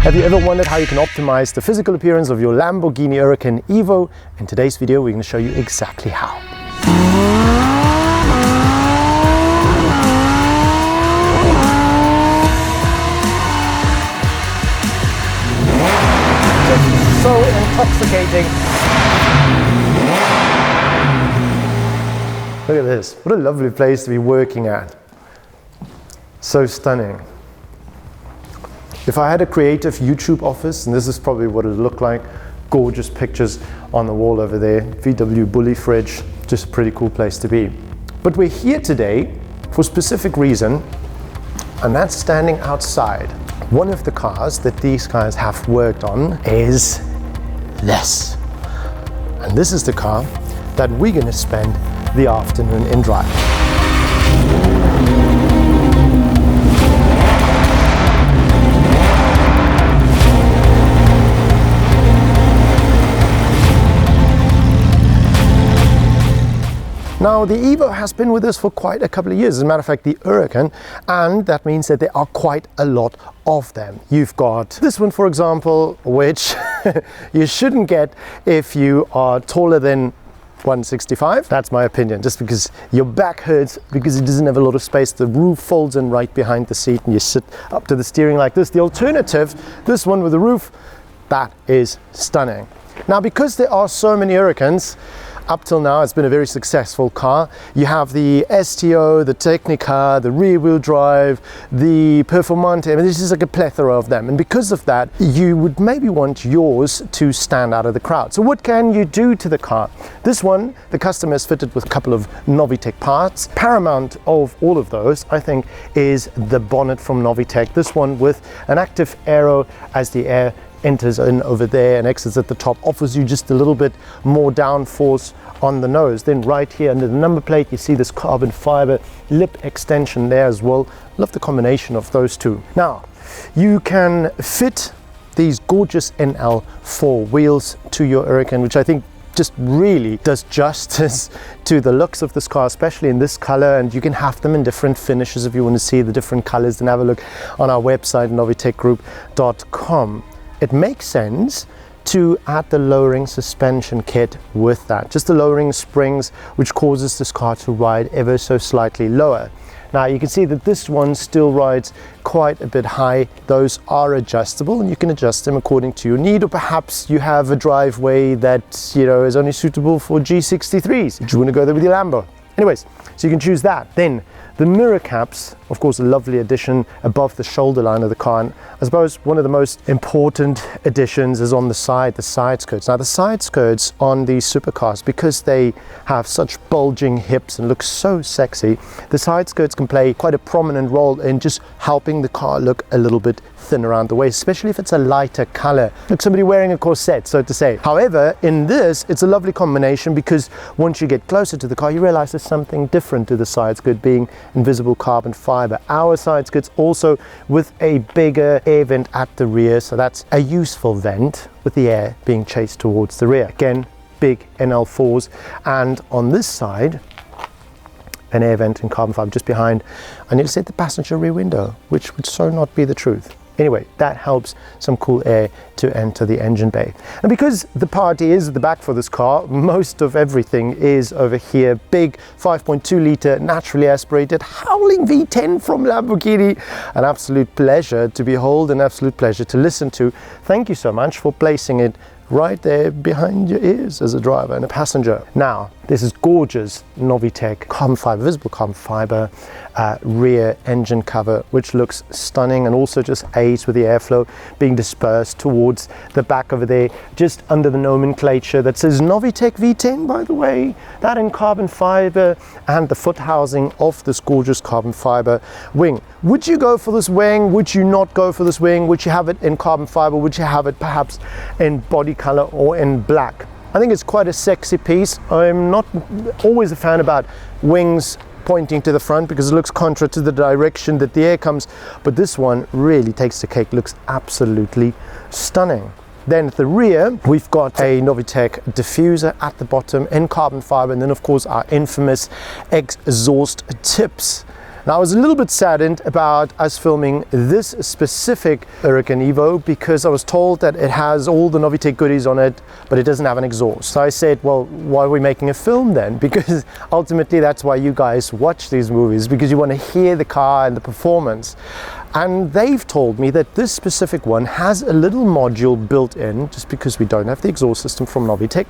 Have you ever wondered how you can optimize the physical appearance of your Lamborghini Huracan EVO? In today's video, we're going to show you exactly how. Just so intoxicating. Look at this. What a lovely place to be working at. So stunning. If I had a creative YouTube office, and this is probably what it would look like, gorgeous pictures on the wall over there, VW Bully fridge, just a pretty cool place to be. But we're here today for a specific reason, and that's standing outside. One of the cars that these guys have worked on is this. And this is the car that we're going to spend the afternoon in drive. Now, the EVO has been with us for quite a couple of years. As a matter of fact, the Huracan, and that means that there are quite a lot of them. You've got this one, for example, which you shouldn't get if you are taller than 165. That's my opinion, just because your back hurts because it doesn't have a lot of space. The roof folds in right behind the seat and you sit up to the steering like this. The alternative, this one with the roof, that is stunning. Now, because there are so many Huracans, up till now, it's been a very successful car. You have the STO, the Technica, the rear-wheel drive, the Performante. I mean, this is like a plethora of them. And because of that, you would maybe want yours to stand out of the crowd. So what can you do to the car? This one, the customer is fitted with a couple of Novitec parts. Paramount of all of those, I think, is the bonnet from Novitec. This one with an active aero as the air enters in over there and exits at the top, offers you just a little bit more downforce on the nose. Then right here under the number plate, you see this carbon fiber lip extension there as well. Love the combination of those two. Now, you can fit these gorgeous NL4 wheels to your Huracan, which I think just really does justice to the looks of this car, especially in this color. And you can have them in different finishes if you want to see the different colors. Then have a look on our website, novitecgroup.com. It makes sense to add the lowering suspension kit with that. Just the lowering springs, which causes this car to ride ever so slightly lower. Now you can see that this one still rides quite a bit high. Those are adjustable and you can adjust them according to your need, or perhaps you have a driveway that, you know, is only suitable for G63s. Do you want to go there with your Lambo? Anyways, so you can choose that. Then the mirror caps, of course, a lovely addition above the shoulder line of the car. And I suppose one of the most important additions is on the side skirts. Now, the side skirts on these supercars, because they have such bulging hips and look so sexy, the side skirts can play quite a prominent role in just helping the car look a little bit thin around the waist, especially if it's a lighter color, like somebody wearing a corset, so to say. However, in this, it's a lovely combination, because once you get closer to the car, you realize there's something different to the side skirt being invisible carbon fiber. Our side skirts also with a bigger air vent at the rear, so that's a useful vent with the air being chased towards the rear. Again, big NL4s, and on this side, an air vent in carbon fiber just behind, and you'll see the passenger rear window, which would so not be the truth. Anyway, that helps some cool air to enter the engine bay. And because the party is at the back for this car, most of everything is over here. Big 5.2 litre naturally aspirated howling V10 from Lamborghini. An absolute pleasure to behold, an absolute pleasure to listen to. Thank you so much for placing it right there behind your ears as a driver and a passenger. Now, this is gorgeous Novitec carbon fiber, visible carbon fiber rear engine cover, which looks stunning and also just aids with the airflow being dispersed towards the back over there, just under the nomenclature that says Novitec V10, by the way, that in carbon fiber, and the foot housing of this gorgeous carbon fiber wing. Would you go for this wing? Would you not go for this wing? Would you have it in carbon fiber? Would you have it perhaps in body color or in black? I think it's quite a sexy piece. I'm not always a fan about wings pointing to the front because it looks contra to the direction that the air comes, but this one really takes the cake, looks absolutely stunning. Then at the rear, we've got a Novitec diffuser at the bottom in carbon fiber, and then of course our infamous exhaust tips. Now, I was a little bit saddened about us filming this specific Huracan EVO because I was told that it has all the Novitec goodies on it, but it doesn't have an exhaust. So I said, well, why are we making a film then? Because ultimately that's why you guys watch these movies, because you want to hear the car and the performance. And they've told me that this specific one has a little module built in, just because we don't have the exhaust system from Novitec,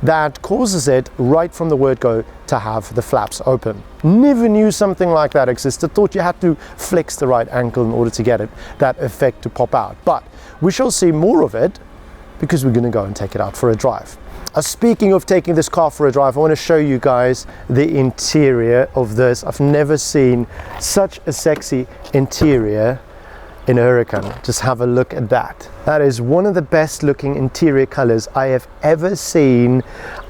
that causes it right from the word go to have the flaps open. Never knew something like that existed. Thought you had to flex the right angle in order to get it, that effect to pop out. But we shall see more of it because we're going to go and take it out for a drive. Speaking of taking this car for a drive, I want to show you guys the interior of this. I've never seen such a sexy interior in a Huracan. Just have a look at that. That is one of the best looking interior colors I have ever seen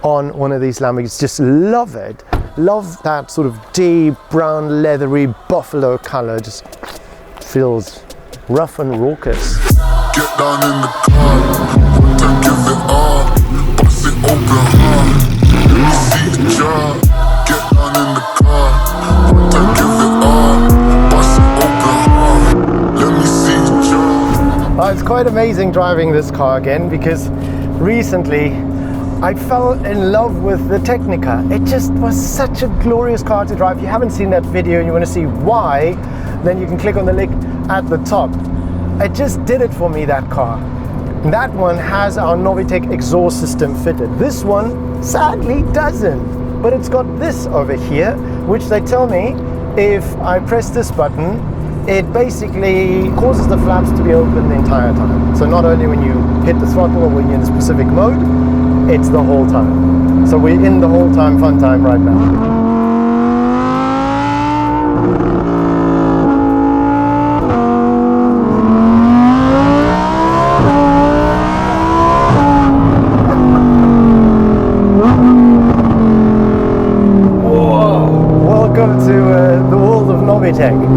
on one of these Lamborghinis. Just love it. Love that sort of deep brown leathery buffalo color. Just feels rough and raucous. Get down in the car, and give it all. Bust it open hard. Let me see the job. Get down in the car, and give it all. Bust it open hard. Let me see the job. It's quite amazing driving this car again, because recently I fell in love with the Technica. It just was such a glorious car to drive. If you haven't seen that video and you want to see why, then you can click on the link at the top. It just did it for me, that car. That one has our Novitec exhaust system fitted. This one sadly doesn't, but it's got this over here, which they tell me if I press this button, it basically causes the flaps to be open the entire time. So not only when you hit the throttle or when you're in a specific mode, it's the whole time. So we're in the whole time fun time right now.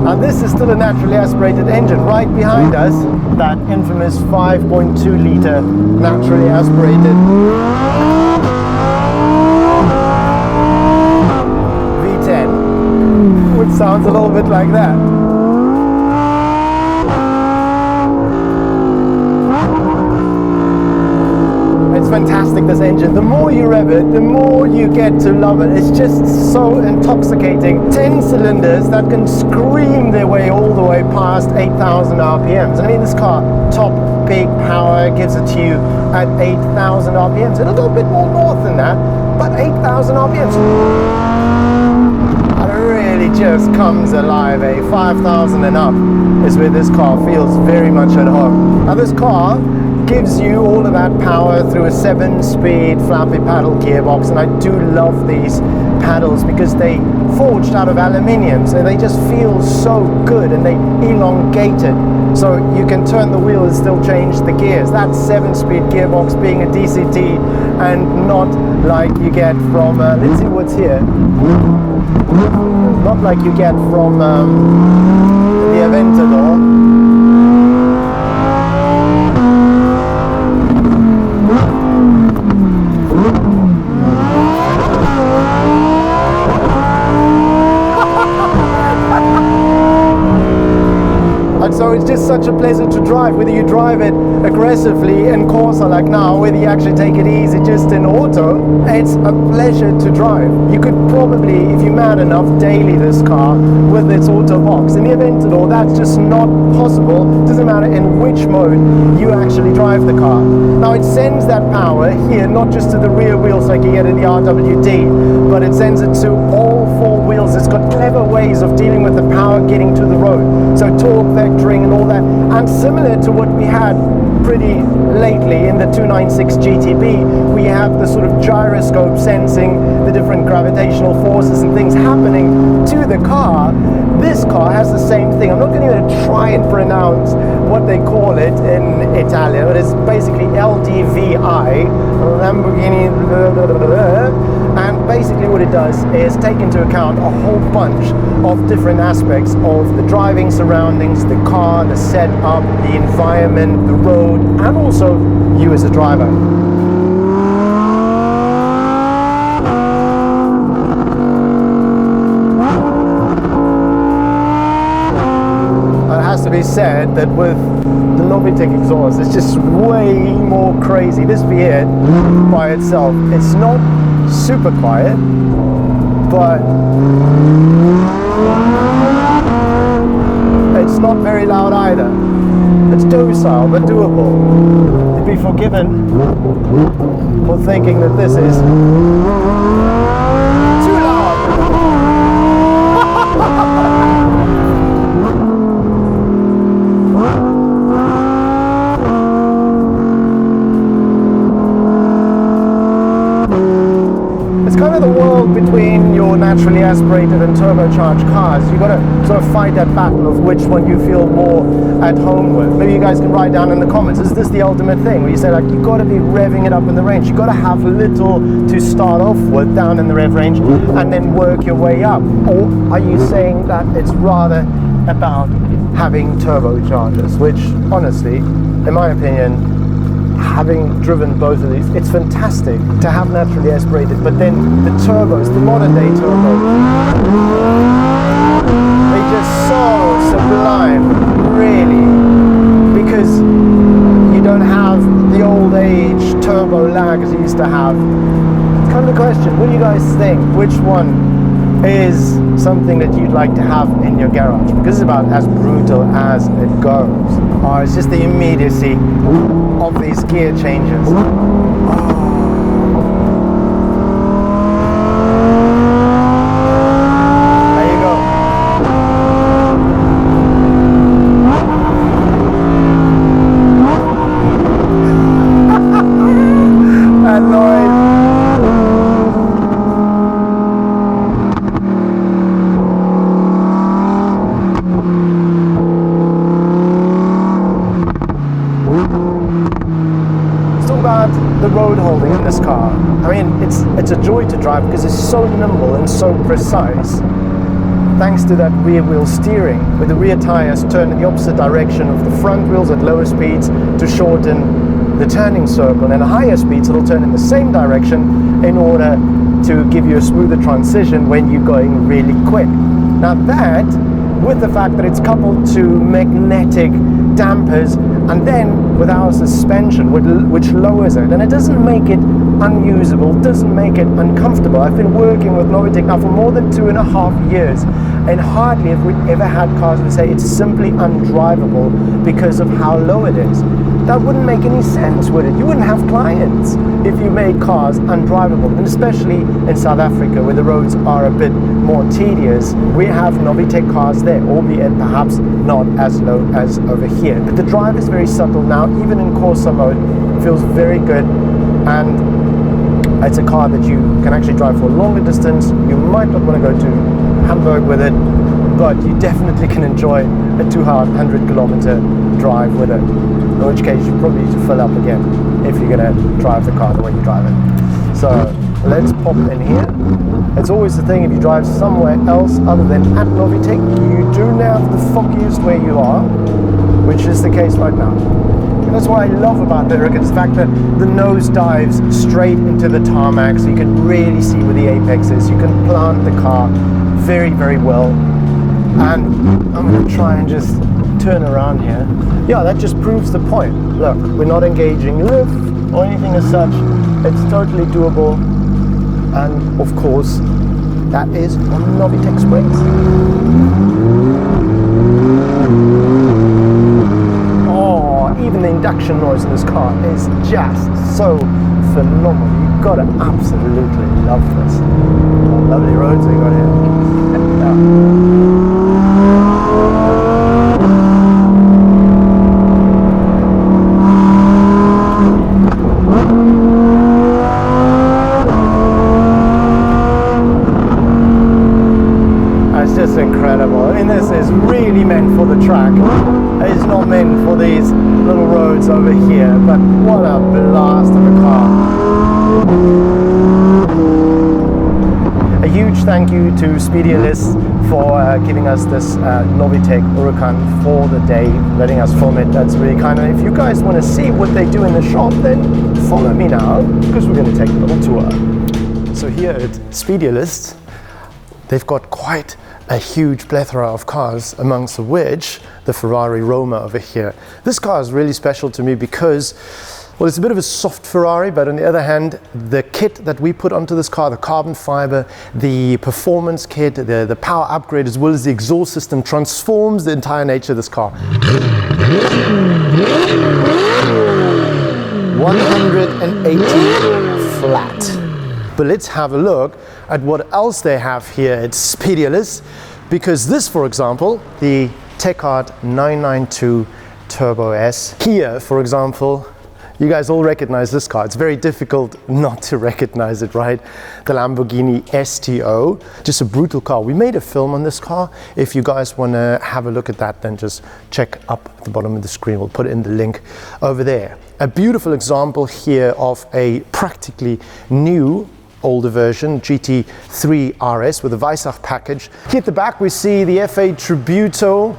And this is still a naturally aspirated engine. Right behind us, that infamous 5.2 litre naturally aspirated V10, which sounds a little bit like that. It's fantastic, this engine. The more you rev it, the more you get to love it. It's just so intoxicating. 10 cylinders that can scream their way all the way past 8,000 RPMs. I mean, this car, top peak power, gives it to you at 8,000 RPMs. It'll go a bit more north than that, but 8,000 RPMs. It really just comes alive. 5,000 and up is where this car feels very much at home. Now, this car gives you all of that power through a 7-speed flappy paddle gearbox, and I do love these paddles because they forged out of aluminium, so they just feel so good and they elongate it, so you can turn the wheel and still change the gears. That 7-speed gearbox being a DCT and not like you get from let's see what's here, not like you get from the Aventador. So it's just such a pleasure to drive, whether you drive it aggressively in Corsa like now, whether you actually take it easy just in auto, it's a pleasure to drive. You could probably, if you're mad enough, daily this car with its auto box. In the Aventador, that's just not possible. Doesn't matter in which mode you actually drive the car. Now it sends that power here, not just to the rear wheels like you get in the RWD, but it sends it to all 4 wheels. It's got clever ways of dealing with the power getting to the road. So torque vectoring and all that, and similar to what we had pretty lately in the 296 GTB, we have the sort of gyroscope sensing the different gravitational forces and things happening to the car. This car has the same thing. I'm not going to try and pronounce what they call it in Italian, but it's basically LDVI, Lamborghini, and basically what it does is take into account a whole bunch of different aspects of the driving surroundings, the car, the setup, the environment, the road, and also you as a driver. be said that with the Novitec exhaust, it's just way more crazy. This V8 by itself, it's not super quiet, but it's not very loud either. It's docile but doable. You'd be forgiven for thinking that this is too loud. It's kind of the world between your naturally aspirated and turbocharged cars. You've got to sort of fight that battle of which one you feel more at home with. Maybe you guys can write down in the comments, is this the ultimate thing? Where you say, like, you've got to be revving it up in the range. You've got to have little to start off with down in the rev range and then work your way up. Or are you saying that it's rather about having turbochargers, which honestly, in my opinion, having driven both of these, it's fantastic to have naturally aspirated, but then the turbos, the modern day turbos, they're just so sublime, really, because you don't have the old age turbo lag as you used to have. It's kind of the question, what do you guys think? Which one is something that you'd like to have in your garage? Because it's about as brutal as it goes. Or it's just the immediacy of these gear changes. There you go. That noise. The road holding in this car. I mean, it's a joy to drive because it's so nimble and so precise. Thanks to that rear wheel steering, with the rear tires turned in the opposite direction of the front wheels at lower speeds to shorten the turning circle, and at higher speeds it'll turn in the same direction in order to give you a smoother transition when you're going really quick. Now that, with the fact that it's coupled to magnetic dampers and then with our suspension which lowers it, and it doesn't make it unusable, doesn't make it uncomfortable. I've been working with Novitec now for more than 2.5 years, and hardly have we ever had cars that say it's simply undrivable because of how low it is. That wouldn't make any sense, would it? You wouldn't have clients if you made cars undrivable, and especially in South Africa where the roads are a bit more tedious. We have Novitec cars there, albeit perhaps not as low as over here. But the drive is very subtle now, even in Corsa mode, it feels very good, and it's a car that you can actually drive for a longer distance. You might not want to go to Hamburg with it, but you definitely can enjoy a 200 kilometer drive with it. In which case you probably need to fill up again if you're going to drive the car the way you drive it. So let's pop in here. It's always the thing, if you drive somewhere else other than at Novitec, you do nav the foggiest where you are, which is the case right now. And that's what I love about the Huracan, is the fact that the nose dives straight into the tarmac, so you can really see where the apex is. You can plant the car very, very well. And I'm going to try and just turn around here. Yeah, that just proves the point. Look, we're not engaging lift or anything as such. It's totally doable. And of course, that is on Novitec springs. Oh, even the induction noise in this car is just so phenomenal. You've got to absolutely love this. Oh, lovely roads we got here. Yeah. It's incredible. I mean, this is really meant for the track. It's not meant for these little roads over here, but what a blast of a car. A huge thank you to Speedialist for giving us this Novitec Huracan for the day, letting us film it. That's really kind of. If you guys want to see what they do in the shop, then follow me now, because we're going to take a little tour. So here at Speedialist, they've got quite a huge plethora of cars, amongst which the Ferrari Roma over here. This car is really special to me because, well, it's a bit of a soft Ferrari, but on the other hand, the kit that we put onto this car, the carbon fiber, the performance kit, the power upgrade, as well as the exhaust system, transforms the entire nature of this car. 180 flat. But let's have a look at what else they have here at Speedialis, because this, for example, the Tecart 992 Turbo S. Here, for example, you guys all recognize this car. It's very difficult not to recognize it, right? The Lamborghini STO, just a brutal car. We made a film on this car. If you guys want to have a look at that, then just check up at the bottom of the screen. We'll put in the link over there. A beautiful example here of a practically new older version, GT3 RS with a Weissach package. Here at the back we see the F8 Tributo.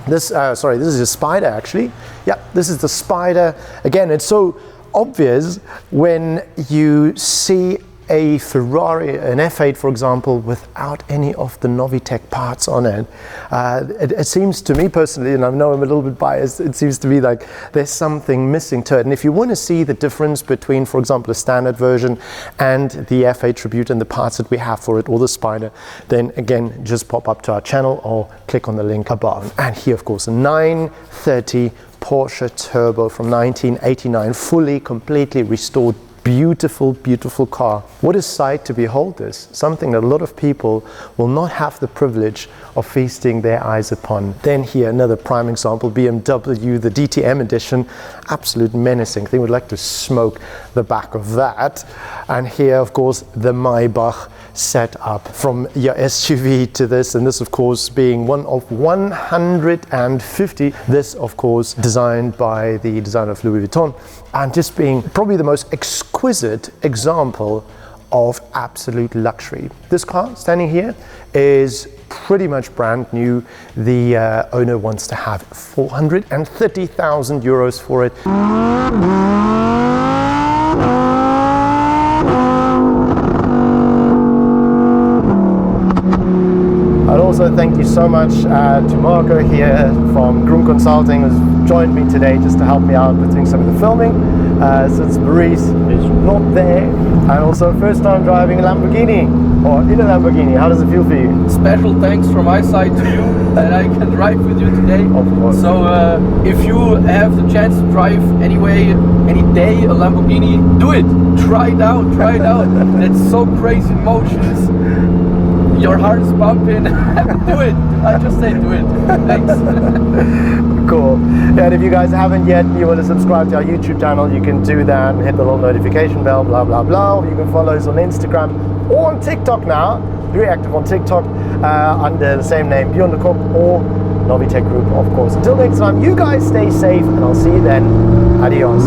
This is a Spider actually. Yeah, this is the Spider. Again, it's so obvious when you see a Ferrari, an F8 for example, without any of the Novitec parts on it. It seems to me personally, and I know I'm a little bit biased, it seems to me like there's something missing to it. And if you want to see the difference between, for example, a standard version and the F8 Tribute and the parts that we have for it, or the Spider, then again, just pop up to our channel or click on the link above. And here, of course, a 930 Porsche Turbo from 1989, fully, completely restored. Beautiful, beautiful car. What a sight to behold this. Something that a lot of people will not have the privilege of feasting their eyes upon. Then here, another prime example, BMW, the DTM edition. Absolute menacing. They would like to smoke the back of that. And here, of course, the Maybach set up from your SUV to this, and this of course being one of 150. This of course designed by the designer of Louis Vuitton, and just being probably the most exquisite example of absolute luxury. This car standing here is pretty much brand new. The owner wants to have 430,000 euros for it. And also thank you so much to Marco here from Groom Consulting, who's joined me today just to help me out with doing some of the filming, since Maurice is not there. And also first time driving a Lamborghini, or in a Lamborghini. How does it feel for you? Special thanks from my side to you that I can drive with you today. Of course. So if you have the chance to drive any day a Lamborghini, do it. Try it out, try it out. It's so crazy motions. Your heart is pumping. Do it. I just say do it. Thanks. Cool. Yeah, and if you guys haven't yet, you want to subscribe to our YouTube channel, you can do that and hit the little notification bell, blah, blah, blah. Or you can follow us on Instagram or on TikTok now. Very active on TikTok under the same name, Beyond the Cop or Novitec Group, of course. Until next time, you guys stay safe and I'll see you then. Adios.